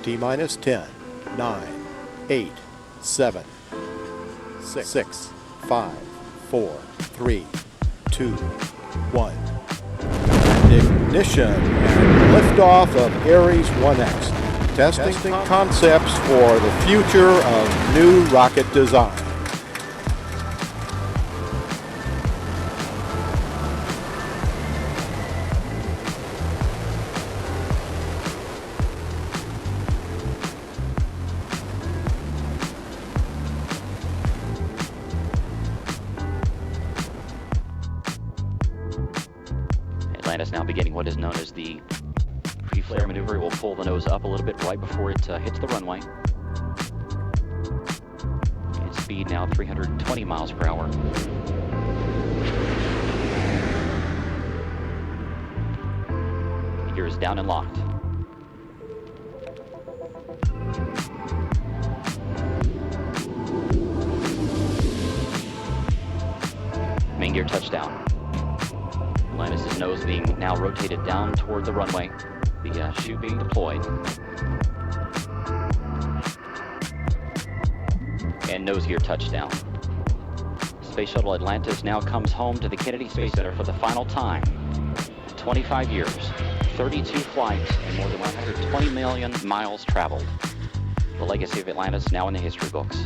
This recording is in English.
T-minus 10, 9, 8, 7, 6, 5, 4, 3, 2, 1. Ignition and liftoff of Ares 1X. Testing concepts for the future of new rocket design. Atlantis now beginning what is known as the pre-flare maneuver. It will pull the nose up a little bit right before it hits the runway. Its speed now 320 miles per hour. Gear is down and locked. Main gear touchdown. Atlantis' nose being now rotated down toward the runway. The chute being deployed. And nose gear touchdown. Space Shuttle Atlantis now comes home to the Kennedy Space Center for the final time. 25 years, 32 flights, and more than 120 million miles traveled. The legacy of Atlantis now in the history books.